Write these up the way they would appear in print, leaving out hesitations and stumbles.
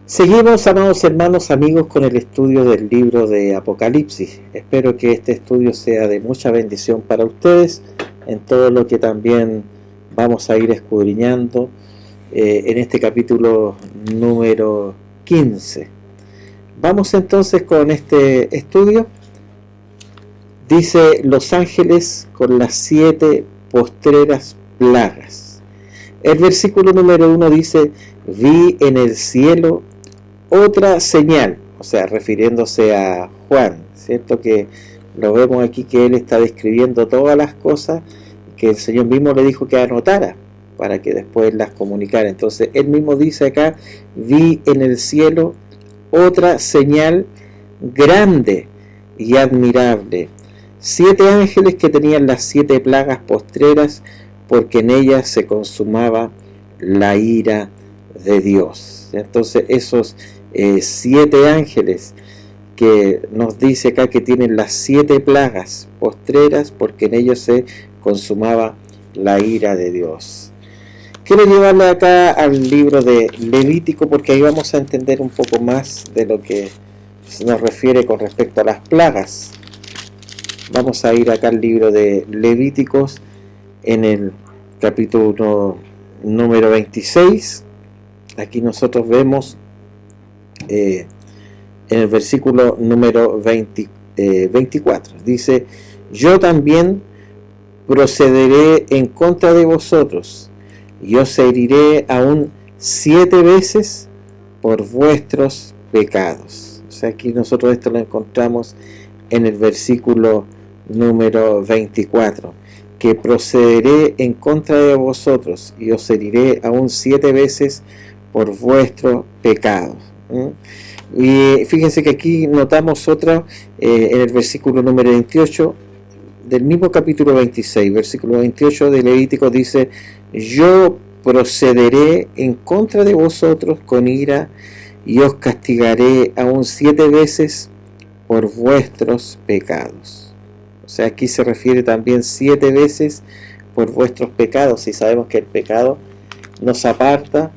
Seguimos, amados hermanos, amigos, con el estudio del libro de Apocalipsis. Espero que este estudio sea de mucha bendición para ustedes en todo lo que también vamos a ir escudriñando en este capítulo número 15. Vamos entonces con este estudio. Dice: los ángeles con las 7 postreras plagas. El versículo número 1 dice: vi en el cielo otra señal, o sea, refiriéndose a Juan, ¿cierto? Que lo vemos aquí, que él está describiendo todas las cosas que el Señor mismo le dijo que anotara para que después las comunicara. Entonces él mismo dice acá: vi en el cielo otra señal grande y admirable, 7 ángeles que tenían las 7 plagas postreras, porque en ellas se consumaba la ira de Dios. Entonces esos 7 ángeles que nos dice acá que tienen las 7 plagas postreras, porque en ellos se consumaba la ira de Dios. Quiero llevarle acá al libro de Levítico, porque ahí vamos a entender un poco más de lo que nos refiere con respecto a las plagas. Vamos a ir acá al libro de Levíticos en el capítulo número 26. Aquí nosotros vemos en el versículo número 24. Dice: yo también procederé en contra de vosotros, y os heriré aún 7 veces por vuestros pecados. O sea, aquí nosotros esto lo encontramos en el versículo número 24, que procederé en contra de vosotros y os heriré aún 7 veces por vuestros pecados. Y fíjense que aquí notamos otra en el versículo número 28 del mismo capítulo 26, versículo 28 de Levítico, dice: yo procederé en contra de vosotros con ira y os castigaré aún 7 veces por vuestros pecados. O sea, aquí se refiere también 7 veces por vuestros pecados, y sabemos que el pecado nos aparta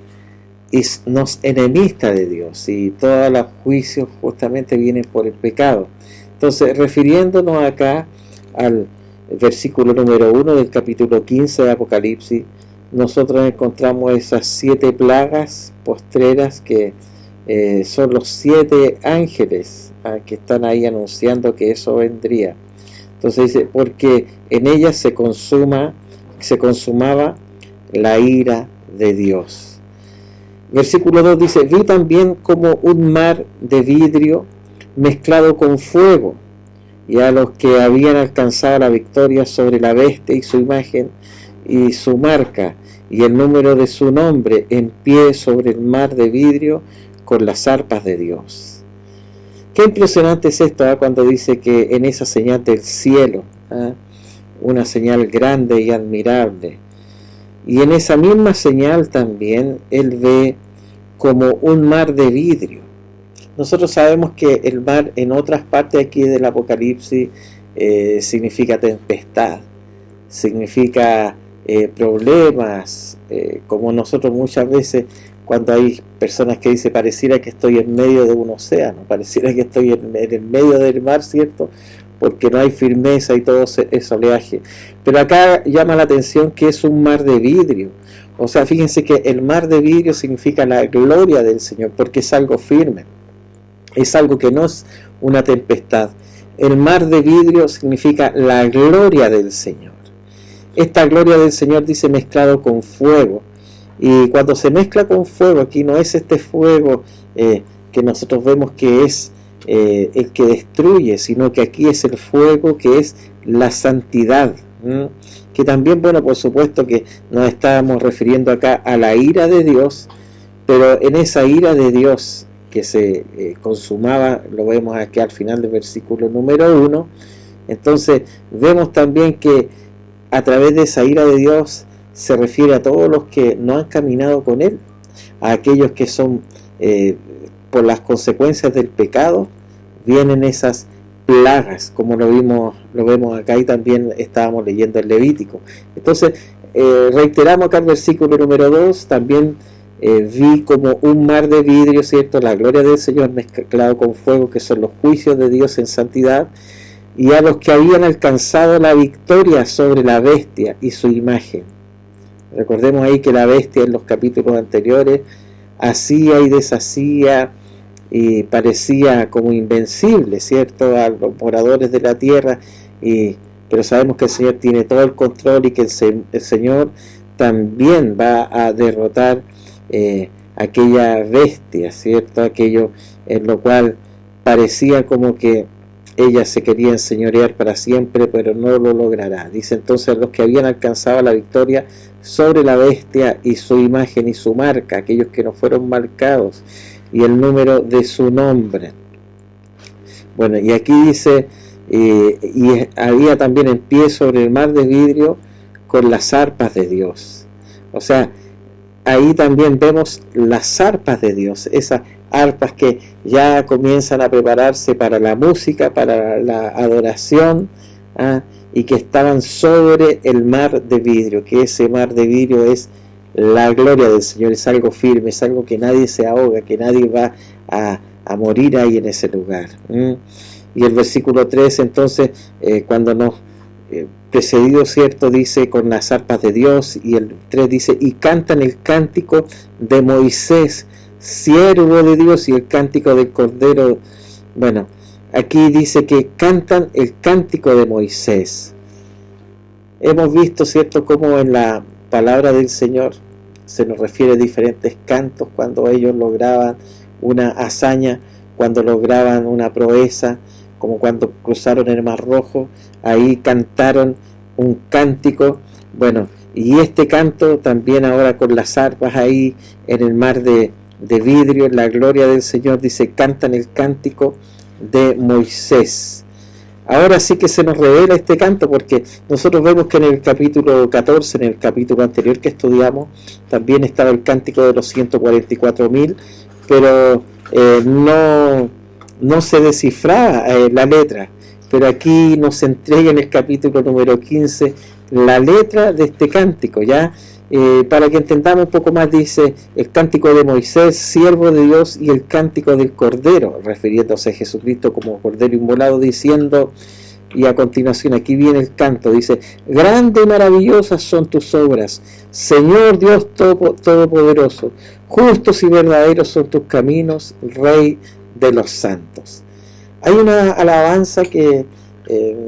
y nos enemista de Dios, y todos los juicios justamente vienen por el pecado. Entonces, refiriéndonos acá al versículo número 1 del capítulo 15 de Apocalipsis, nosotros encontramos esas 7 plagas postreras que son los 7 ángeles que están ahí anunciando que eso vendría. Entonces dice: porque en ellas se consumaba la ira de Dios. Versículo 2 dice: vi también como un mar de vidrio mezclado con fuego, y a los que habían alcanzado la victoria sobre la bestia y su imagen y su marca y el número de su nombre, en pie sobre el mar de vidrio con las arpas de Dios. Qué impresionante es esto, cuando dice que en esa señal del cielo, una señal grande y admirable. Y en esa misma señal también él ve como un mar de vidrio. Nosotros sabemos que el mar en otras partes aquí del Apocalipsis significa tempestad, significa problemas, como nosotros muchas veces, cuando hay personas que dicen: pareciera que estoy en medio de un océano, pareciera que estoy en el medio del mar, ¿cierto? Porque no hay firmeza y todo ese oleaje. Pero acá llama la atención que es un mar de vidrio. O sea, fíjense que el mar de vidrio significa la gloria del Señor, porque es algo firme, es algo que no es una tempestad. El mar de vidrio significa la gloria del Señor. Esta gloria del Señor, dice, mezclado con fuego. Y cuando se mezcla con fuego, aquí no es este fuego que nosotros vemos que es el que destruye, sino que aquí es el fuego que es la santidad. Que también, bueno, por supuesto que nos estábamos refiriendo acá a la ira de Dios, pero en esa ira de Dios que se consumaba, lo vemos aquí al final del versículo número 1. Entonces vemos también que a través de esa ira de Dios se refiere a todos los que no han caminado con Él, a aquellos que son por las consecuencias del pecado, vienen esas plagas, como lo vemos acá, y también estábamos leyendo el Levítico. Entonces reiteramos acá el versículo número 2, también vi como un mar de vidrio, ¿cierto? La gloria del Señor mezclado con fuego, que son los juicios de Dios en santidad, y a los que habían alcanzado la victoria sobre la bestia y su imagen. Recordemos ahí que la bestia en los capítulos anteriores hacía y deshacía y parecía como invencible, ¿cierto?, a los moradores de la tierra, pero sabemos que el Señor tiene todo el control y que el Señor también va a derrotar aquella bestia, ¿cierto?, aquello en lo cual parecía como que ella se quería enseñorear para siempre, pero no lo logrará. Dice entonces: los que habían alcanzado la victoria sobre la bestia y su imagen y su marca, aquellos que no fueron marcados, y el número de su nombre. Bueno, y aquí dice, y había también en pie sobre el mar de vidrio con las arpas de Dios. O sea, ahí también vemos las arpas de Dios, esas arpas que ya comienzan a prepararse para la música, para la adoración, y que estaban sobre el mar de vidrio, que ese mar de vidrio es la gloria del Señor, es algo firme, es algo que nadie se ahoga, que nadie va a morir ahí en ese lugar. Y el versículo 3 entonces, cuando nos precedido, ¿cierto?, dice con las arpas de Dios, y el 3 dice: y cantan el cántico de Moisés, siervo de Dios, y el cántico del Cordero. Bueno, aquí dice que cantan el cántico de Moisés. Hemos visto, ¿cierto?, cómo en la palabra del Señor se nos refiere a diferentes cantos cuando ellos lograban una hazaña, cuando lograban una proeza, como cuando cruzaron el Mar Rojo, ahí cantaron un cántico. Bueno, y este canto también ahora con las arpas ahí en el mar de vidrio, en la gloria del Señor, dice: cantan el cántico de Moisés. Ahora sí que se nos revela este canto, porque nosotros vemos que en el capítulo 14, en el capítulo anterior que estudiamos, también estaba el cántico de los 144.000, pero no se descifraba la letra. Pero aquí nos entrega en el capítulo número 15 la letra de este cántico, ¿ya? Para que entendamos un poco más, dice: el cántico de Moisés, siervo de Dios, y el cántico del Cordero, refiriéndose a Jesucristo como Cordero inmolado, diciendo, y a continuación aquí viene el canto, dice: grande y maravillosas son tus obras, Señor Dios Todopoderoso, justos y verdaderos son tus caminos, Rey de los santos. Hay una alabanza que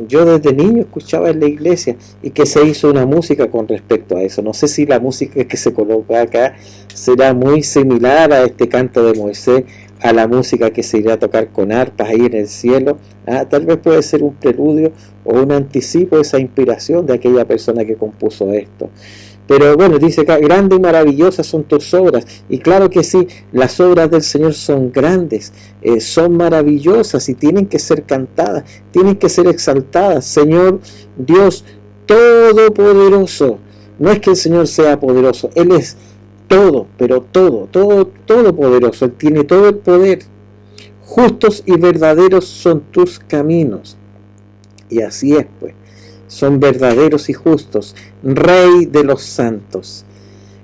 yo desde niño escuchaba en la iglesia, y que se hizo una música con respecto a eso. No sé si la música que se coloca acá será muy similar a este canto de Moisés, a la música que se irá a tocar con arpas ahí en el cielo. Tal vez puede ser un preludio o un anticipo de esa inspiración de aquella persona que compuso esto. Pero bueno, dice acá: grandes y maravillosas son tus obras. Y claro que sí, las obras del Señor son grandes, son maravillosas, y tienen que ser cantadas, tienen que ser exaltadas. Señor Dios Todopoderoso. No es que el Señor sea poderoso, Él es todo, pero todopoderoso. Él tiene todo el poder. Justos y verdaderos son tus caminos. Y así es, pues. Son verdaderos y justos, Rey de los santos.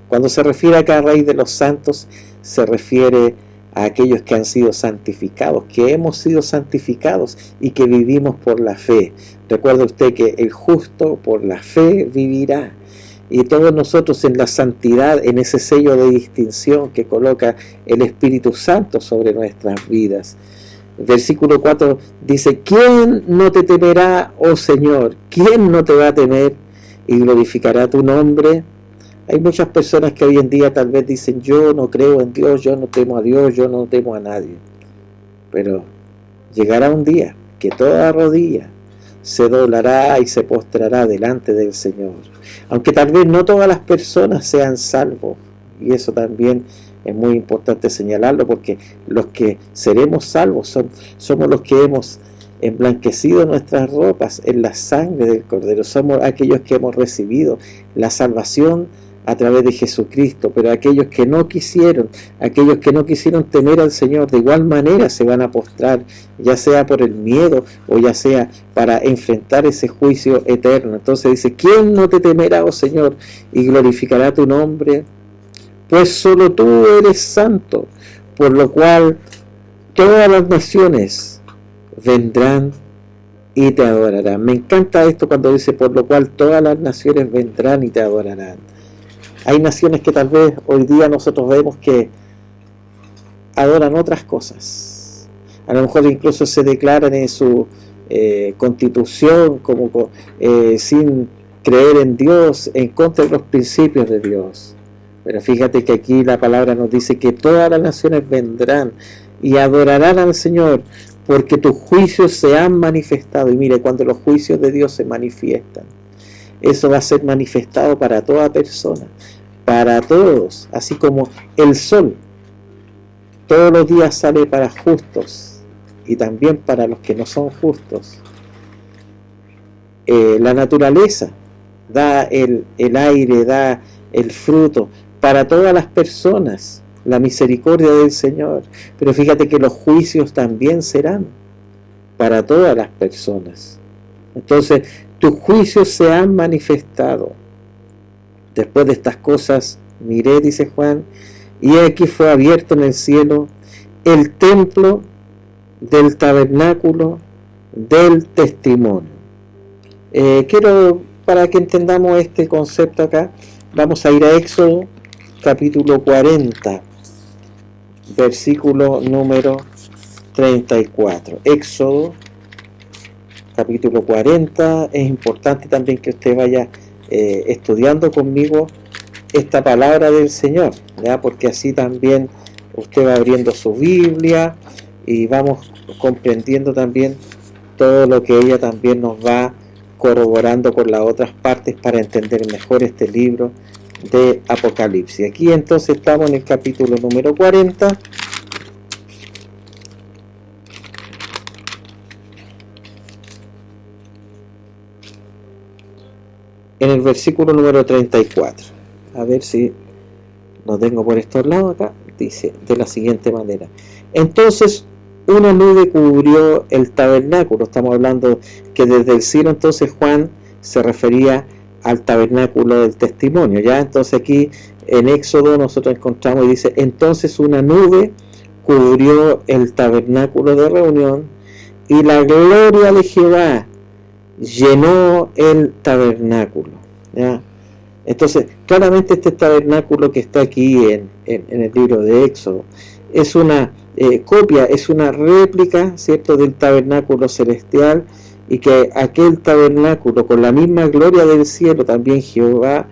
Cuando se refiere acá a Rey de los santos, se refiere a aquellos que han sido santificados, que hemos sido santificados y que vivimos por la fe. Recuerde usted que el justo por la fe vivirá. Y todos nosotros en la santidad, en ese sello de distinción que coloca el Espíritu Santo sobre nuestras vidas. Versículo 4 dice: ¿quién no te temerá, oh Señor? ¿Quién no te va a temer y glorificará tu nombre? Hay muchas personas que hoy en día tal vez dicen: yo no creo en Dios, yo no temo a Dios, yo no temo a nadie. Pero llegará un día que toda rodilla se doblará y se postrará delante del Señor. Aunque tal vez no todas las personas sean salvos, y eso también es muy importante señalarlo, porque los que seremos salvos somos los que hemos emblanquecido nuestras ropas en la sangre del Cordero. Somos aquellos que hemos recibido la salvación a través de Jesucristo. Pero aquellos que no quisieron temer al Señor, de igual manera se van a postrar, ya sea por el miedo o ya sea para enfrentar ese juicio eterno. Entonces dice: ¿quién no te temerá, oh Señor, y glorificará tu nombre? pues solo tú eres santo, por lo cual todas las naciones vendrán y te adorarán. Me encanta esto cuando dice, por lo cual todas las naciones vendrán y te adorarán. Hay naciones que tal vez hoy día nosotros vemos que adoran otras cosas. A lo mejor incluso se declaran en su constitución como sin creer en Dios, en contra de los principios de Dios. Pero fíjate que aquí la palabra nos dice que todas las naciones vendrán y adorarán al Señor, porque tus juicios se han manifestado. Y mire, cuando los juicios de Dios se manifiestan, eso va a ser manifestado para toda persona, para todos, así como el sol todos los días sale para justos y también para los que no son justos. La naturaleza da el aire, da el fruto para todas las personas, la misericordia del Señor. Pero fíjate que los juicios también serán para todas las personas. Entonces, tus juicios se han manifestado. Después de estas cosas, miré, dice Juan, y aquí fue abierto en el cielo el templo del tabernáculo del testimonio. Quiero, para que entendamos este concepto acá, vamos a ir a Éxodo capítulo 40, versículo número 34. Éxodo capítulo 40, es importante también que usted vaya estudiando conmigo esta palabra del Señor, ¿ya? Porque así también usted va abriendo su Biblia y vamos comprendiendo también todo lo que ella también nos va corroborando con las otras partes para entender mejor este libro de Apocalipsis. Aquí entonces estamos en el capítulo número 40. En el versículo número 34. A ver si lo tengo por estos lados acá. Dice de la siguiente manera: entonces una nube cubrió el tabernáculo. Estamos hablando que desde el cielo entonces Juan se refería al tabernáculo del testimonio, ¿ya? Entonces aquí en Éxodo nosotros encontramos y dice: entonces una nube cubrió el tabernáculo de reunión y la gloria de Jehová llenó el tabernáculo, ¿ya? Entonces, claramente este tabernáculo que está aquí en el libro de Éxodo es una copia, es una réplica, ¿cierto?, del tabernáculo celestial, y que aquel tabernáculo con la misma gloria del cielo también Jehová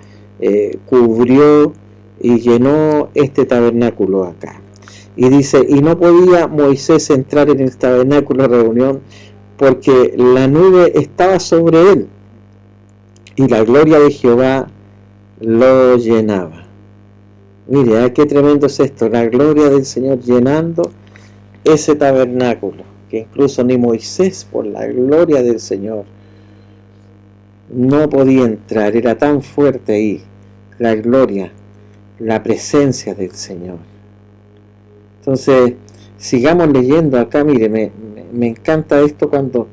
cubrió y llenó este tabernáculo acá. Y dice, y no podía Moisés entrar en el tabernáculo de reunión porque la nube estaba sobre él y la gloria de Jehová lo llenaba. Mire, qué tremendo es esto, la gloria del Señor llenando ese tabernáculo, que incluso ni Moisés, por la gloria del Señor, no podía entrar. Era tan fuerte ahí la gloria, la presencia del Señor. Entonces, sigamos leyendo acá. Mire, me encanta esto cuando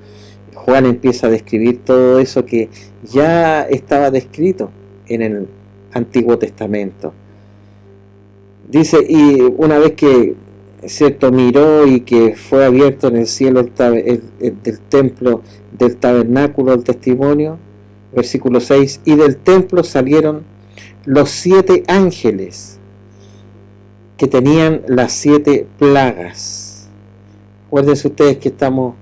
Juan empieza a describir todo eso que ya estaba descrito en el Antiguo Testamento. Dice, y una vez que, cierto, miró y que fue abierto en el cielo del templo del tabernáculo del testimonio, versículo 6, y del templo salieron los 7 ángeles que tenían las 7 plagas. Acuérdense ustedes que estamos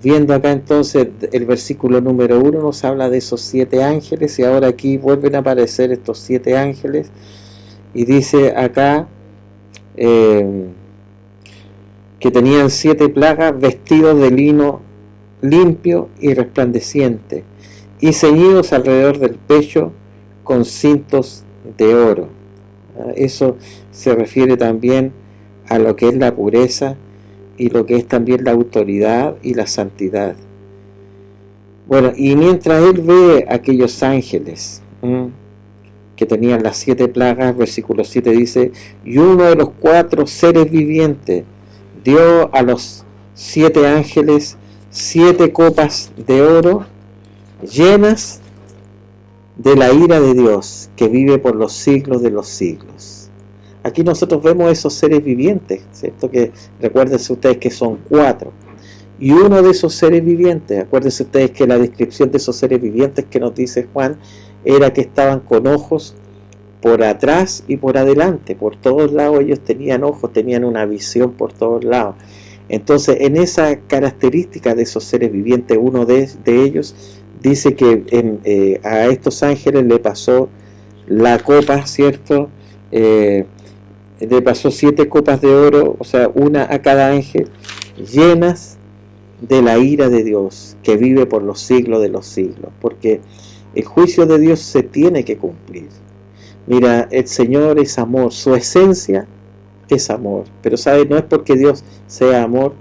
viendo acá entonces el versículo número 1 nos habla de esos 7 ángeles, y ahora aquí vuelven a aparecer estos 7 ángeles, y dice acá que tenían 7 plagas, vestidos de lino limpio y resplandeciente, y ceñidos alrededor del pecho con cintos de oro. Eso se refiere también a lo que es la pureza y lo que es también la autoridad y la santidad. Bueno, y mientras él ve a aquellos ángeles que tenían las 7 plagas, versículo 7 dice, y uno de los 4 seres vivientes dio a los 7 ángeles 7 copas de oro llenas de la ira de Dios, que vive por los siglos de los siglos. Aquí nosotros vemos esos seres vivientes, ¿cierto? Que recuérdense ustedes que son 4. Y uno de esos seres vivientes, acuérdense ustedes que la descripción de esos seres vivientes que nos dice Juan era que estaban con ojos por atrás y por adelante, por todos lados ellos tenían ojos, tenían una visión por todos lados. Entonces, en esa característica de esos seres vivientes, uno de ellos dice que a estos ángeles le pasó la copa, ¿cierto? Le pasó 7 copas de oro, o sea, una a cada ángel, llenas de la ira de Dios, que vive por los siglos de los siglos, porque el juicio de Dios se tiene que cumplir. Mira, el Señor es amor, su esencia es amor, pero ¿sabes? No es porque Dios sea amor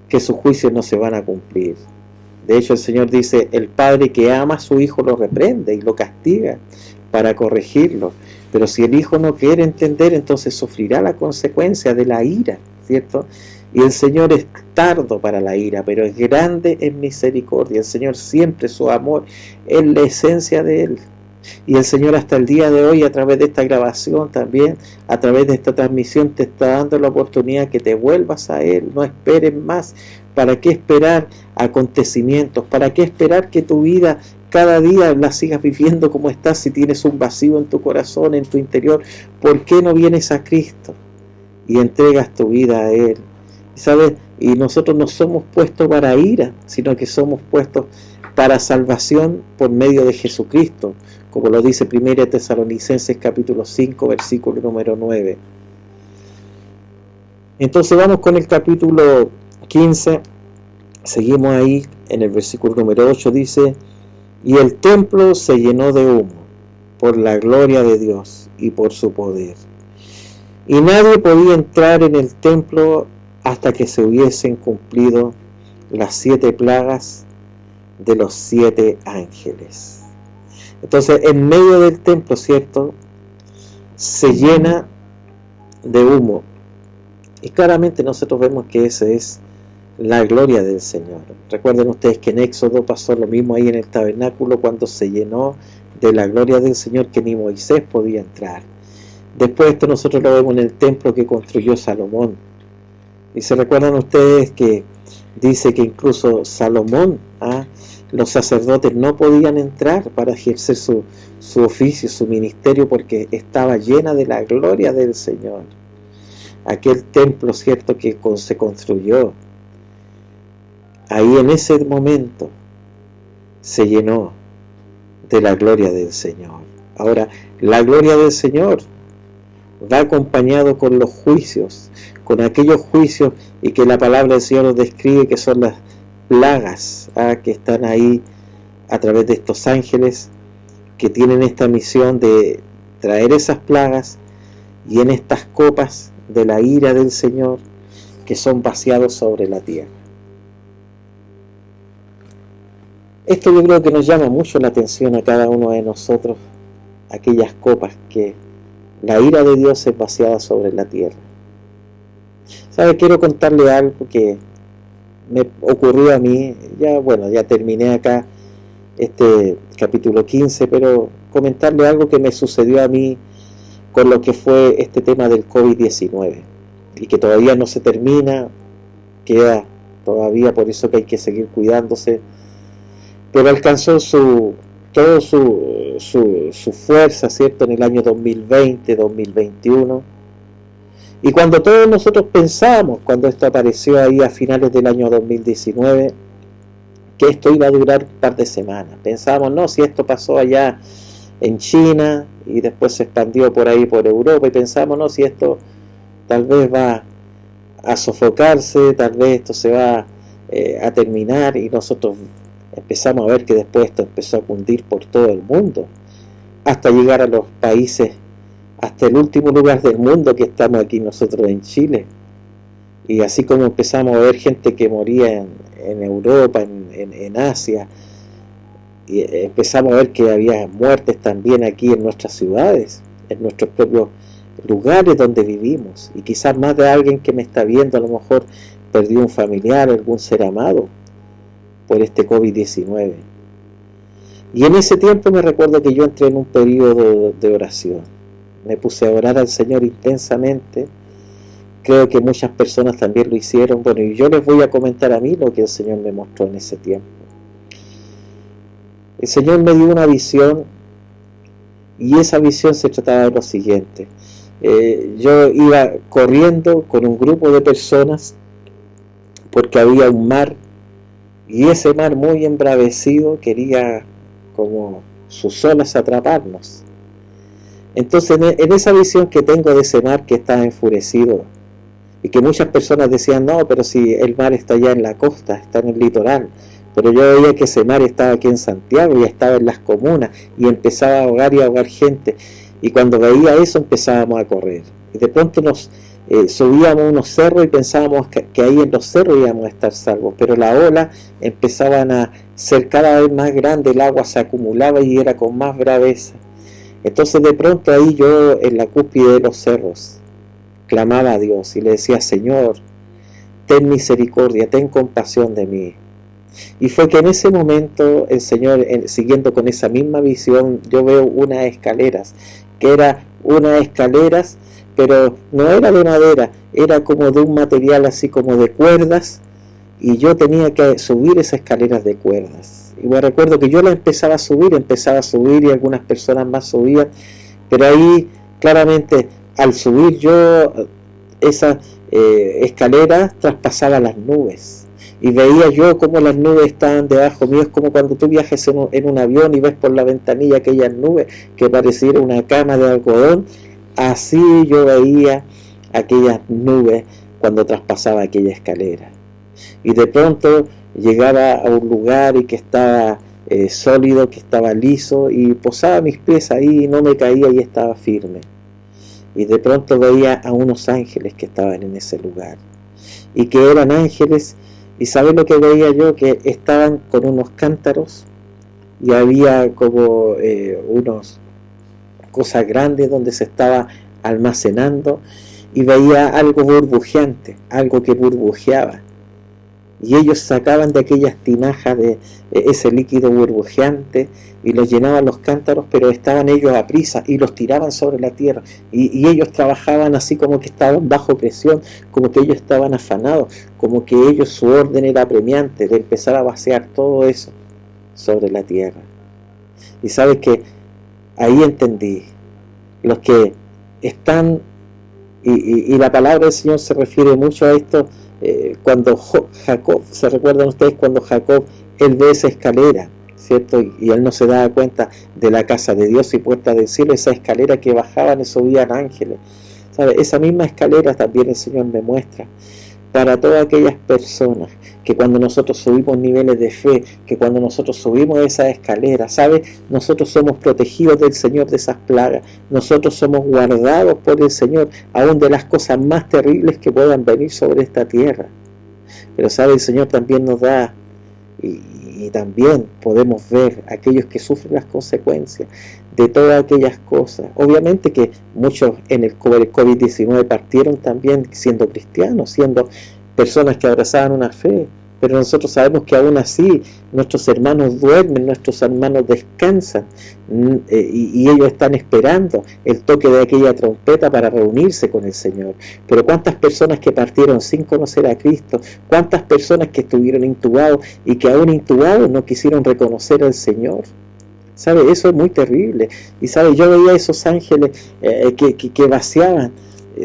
que sus juicios no se van a cumplir. De hecho, el Señor dice, el Padre que ama a su Hijo lo reprende y lo castiga para corregirlo, pero si el Hijo no quiere entender, entonces sufrirá la consecuencia de la ira, ¿cierto? Y el Señor es tardo para la ira, pero es grande en misericordia. El Señor siempre, su amor es la esencia de Él. Y el Señor hasta el día de hoy, a través de esta grabación también, a través de esta transmisión, te está dando la oportunidad que te vuelvas a Él. No esperes más. ¿Para qué esperar acontecimientos? ¿Para qué esperar que tu vida cada día la sigas viviendo como estás si tienes un vacío en tu corazón, en tu interior? ¿Por qué no vienes a Cristo y entregas tu vida a Él? ¿Sabes? Y nosotros no somos puestos para ira, sino que somos puestos para salvación por medio de Jesucristo, como lo dice 1 Tesalonicenses capítulo 5, versículo número 9. Entonces vamos con el capítulo 15, seguimos ahí en el versículo número 8, dice, y el templo se llenó de humo por la gloria de Dios y por su poder. Y nadie podía entrar en el templo hasta que se hubiesen cumplido las 7 plagas de los 7 ángeles. Entonces, en medio del templo, ¿cierto?, se llena de humo. Y claramente nosotros vemos que esa es la gloria del Señor. Recuerden ustedes que en Éxodo pasó lo mismo ahí en el tabernáculo, cuando se llenó de la gloria del Señor, que ni Moisés podía entrar. Después esto nosotros lo vemos en el templo que construyó Salomón. Y se recuerdan ustedes que dice que incluso Salomón, los sacerdotes no podían entrar para ejercer su oficio, su ministerio, porque estaba llena de la gloria del Señor. Aquel templo, cierto, que se construyó, ahí en ese momento se llenó de la gloria del Señor. Ahora, la gloria del Señor va acompañado con los juicios, con aquellos juicios, y que la palabra del Señor nos describe que son las plagas que están ahí a través de estos ángeles que tienen esta misión de traer esas plagas, y en estas copas de la ira del Señor que son vaciados sobre la tierra. Esto yo creo que nos llama mucho la atención a cada uno de nosotros, aquellas copas que la ira de Dios es vaciada sobre la tierra. ¿Sabe? Quiero contarle algo que me ocurrió a mí. Ya terminé acá este capítulo 15, pero comentarle algo que me sucedió a mí con lo que fue este tema del COVID-19, y que todavía no se termina, queda todavía, por eso que hay que seguir cuidándose, pero alcanzó toda su fuerza, ¿cierto?, en el año 2020, 2021, y cuando todos nosotros pensamos, cuando esto apareció ahí a finales del año 2019, que esto iba a durar un par de semanas, pensábamos, no, si esto pasó allá en China y después se expandió por ahí por Europa, y pensamos, no, si esto tal vez va a sofocarse, tal vez esto se va a terminar, y nosotros empezamos a ver que después esto empezó a cundir por todo el mundo, hasta llegar a los países, hasta el último lugar del mundo que estamos aquí nosotros en Chile. Y así como empezamos a ver gente que moría en Europa, en Asia, y empezamos a ver que había muertes también aquí en nuestras ciudades, en nuestros propios lugares donde vivimos, y quizás más de alguien que me está viendo a lo mejor perdió un familiar, algún ser amado por este COVID-19. Y en ese tiempo me recuerdo que yo entré en un periodo de oración, me puse a orar al Señor intensamente. Creo que muchas personas también lo hicieron. Bueno, y yo les voy a comentar a mí lo que el Señor me mostró en ese tiempo. El Señor me dio una visión, y esa visión se trataba de lo siguiente. Yo iba corriendo con un grupo de personas porque había un mar, y ese mar muy embravecido quería como sus olas atraparnos. Entonces en esa visión que tengo de ese mar que estaba enfurecido, y que muchas personas decían, no, pero si el mar está allá en la costa, está en el litoral, pero yo veía que ese mar estaba aquí en Santiago y estaba en las comunas, y empezaba a ahogar y a ahogar gente, y cuando veía eso empezábamos a correr, y de pronto nos subíamos a unos cerros y pensábamos que ahí en los cerros íbamos a estar salvos, pero las olas empezaban a ser cada vez más grandes, el agua se acumulaba y era con más braveza. Entonces de pronto ahí yo, en la cúspide de los cerros, clamaba a Dios y le decía, Señor, ten misericordia, ten compasión de mí. Y fue que en ese momento el Señor, siguiendo con esa misma visión, yo veo unas escaleras, que eran unas escaleras, pero no era de madera, era como de un material así como de cuerdas, y yo tenía que subir esas escaleras de cuerdas. Y me recuerdo que yo la empezaba a subir y algunas personas más subían, pero ahí claramente al subir yo esa escalera traspasaba las nubes, y veía yo cómo las nubes estaban debajo mío. Es como cuando tú viajas en un avión y ves por la ventanilla aquellas nubes que pareciera una cama de algodón. Así yo veía aquellas nubes cuando traspasaba aquella escalera, y de pronto llegaba a un lugar y que estaba sólido, que estaba liso, y posaba mis pies ahí y no me caía y estaba firme. Y de pronto veía a unos ángeles que estaban en ese lugar, y que eran ángeles. ¿Y sabes lo que veía yo? Que estaban con unos cántaros, y había como unos cosas grandes donde se estaba almacenando, y veía algo burbujeante, algo que burbujeaba, y ellos sacaban de aquellas tinajas de ese líquido burbujeante y los llenaban los cántaros, pero estaban ellos a prisa y los tiraban sobre la tierra, y ellos trabajaban así como que estaban bajo presión, como que ellos estaban afanados, como que ellos, su orden era apremiante de empezar a vaciar todo eso sobre la tierra. Y sabes que ahí entendí, los que están, y la palabra del Señor se refiere mucho a esto, cuando Jacob, ¿se recuerdan ustedes cuando Jacob, él ve esa escalera, ¿cierto? Y él no se daba cuenta de la casa de Dios y puerta del cielo, esa escalera que bajaban y subían ángeles, ¿sabe? Esa misma escalera también el Señor me muestra para todas aquellas personas que cuando nosotros subimos niveles de fe, que cuando nosotros subimos esa escalera, ¿sabe? Nosotros somos protegidos del Señor de esas plagas, nosotros somos guardados por el Señor, aún de las cosas más terribles que puedan venir sobre esta tierra. Pero ¿sabe? El Señor también nos da, y también podemos ver aquellos que sufren las consecuencias de todas aquellas cosas. Obviamente que muchos en el COVID-19 partieron también siendo cristianos, siendo personas que abrazaban una fe, pero nosotros sabemos que aún así nuestros hermanos duermen, nuestros hermanos descansan, y ellos están esperando el toque de aquella trompeta para reunirse con el Señor. Pero cuántas personas que partieron sin conocer a Cristo, cuántas personas que estuvieron intubados y que aún intubados no quisieron reconocer al Señor. ¿Sabe? Eso es muy terrible. Y ¿sabe? Yo veía esos ángeles que vaciaban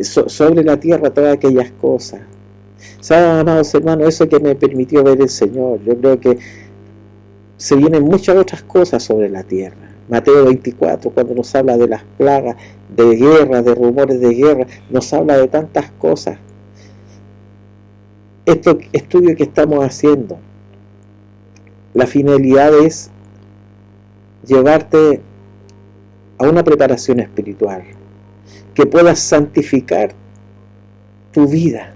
sobre la tierra todas aquellas cosas. ¿Saben, amados hermanos? Eso que me permitió ver el Señor. Yo creo que se vienen muchas otras cosas sobre la tierra. Mateo 24, cuando nos habla de las plagas, de guerra, de rumores de guerra, nos habla de tantas cosas. Este estudio que estamos haciendo, la finalidad es llevarte a una preparación espiritual, que puedas santificar tu vida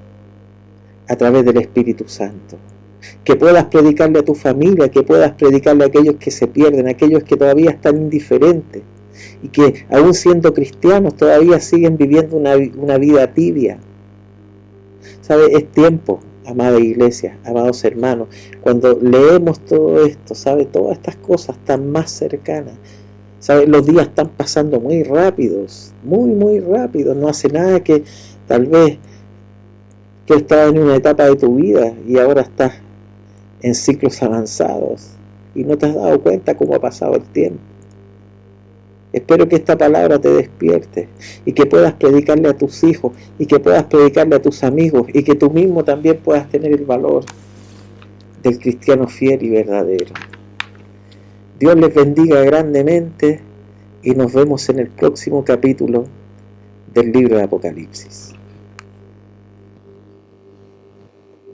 a través del Espíritu Santo, que puedas predicarle a tu familia, que puedas predicarle a aquellos que se pierden, a aquellos que todavía están indiferentes y que aún siendo cristianos todavía siguen viviendo una vida tibia. ¿Sabe? Es tiempo, amada iglesia, amados hermanos, cuando leemos todo esto, ¿sabe? Todas estas cosas están más cercanas. ¿Sabes? Los días están pasando muy rápidos, muy rápidos. No hace nada que tal vez tú estabas en una etapa de tu vida y ahora estás en ciclos avanzados y no te has dado cuenta cómo ha pasado el tiempo. Espero que esta palabra te despierte y que puedas predicarle a tus hijos y que puedas predicarle a tus amigos y que tú mismo también puedas tener el valor del cristiano fiel y verdadero. Dios les bendiga grandemente y nos vemos en el próximo capítulo del libro de Apocalipsis.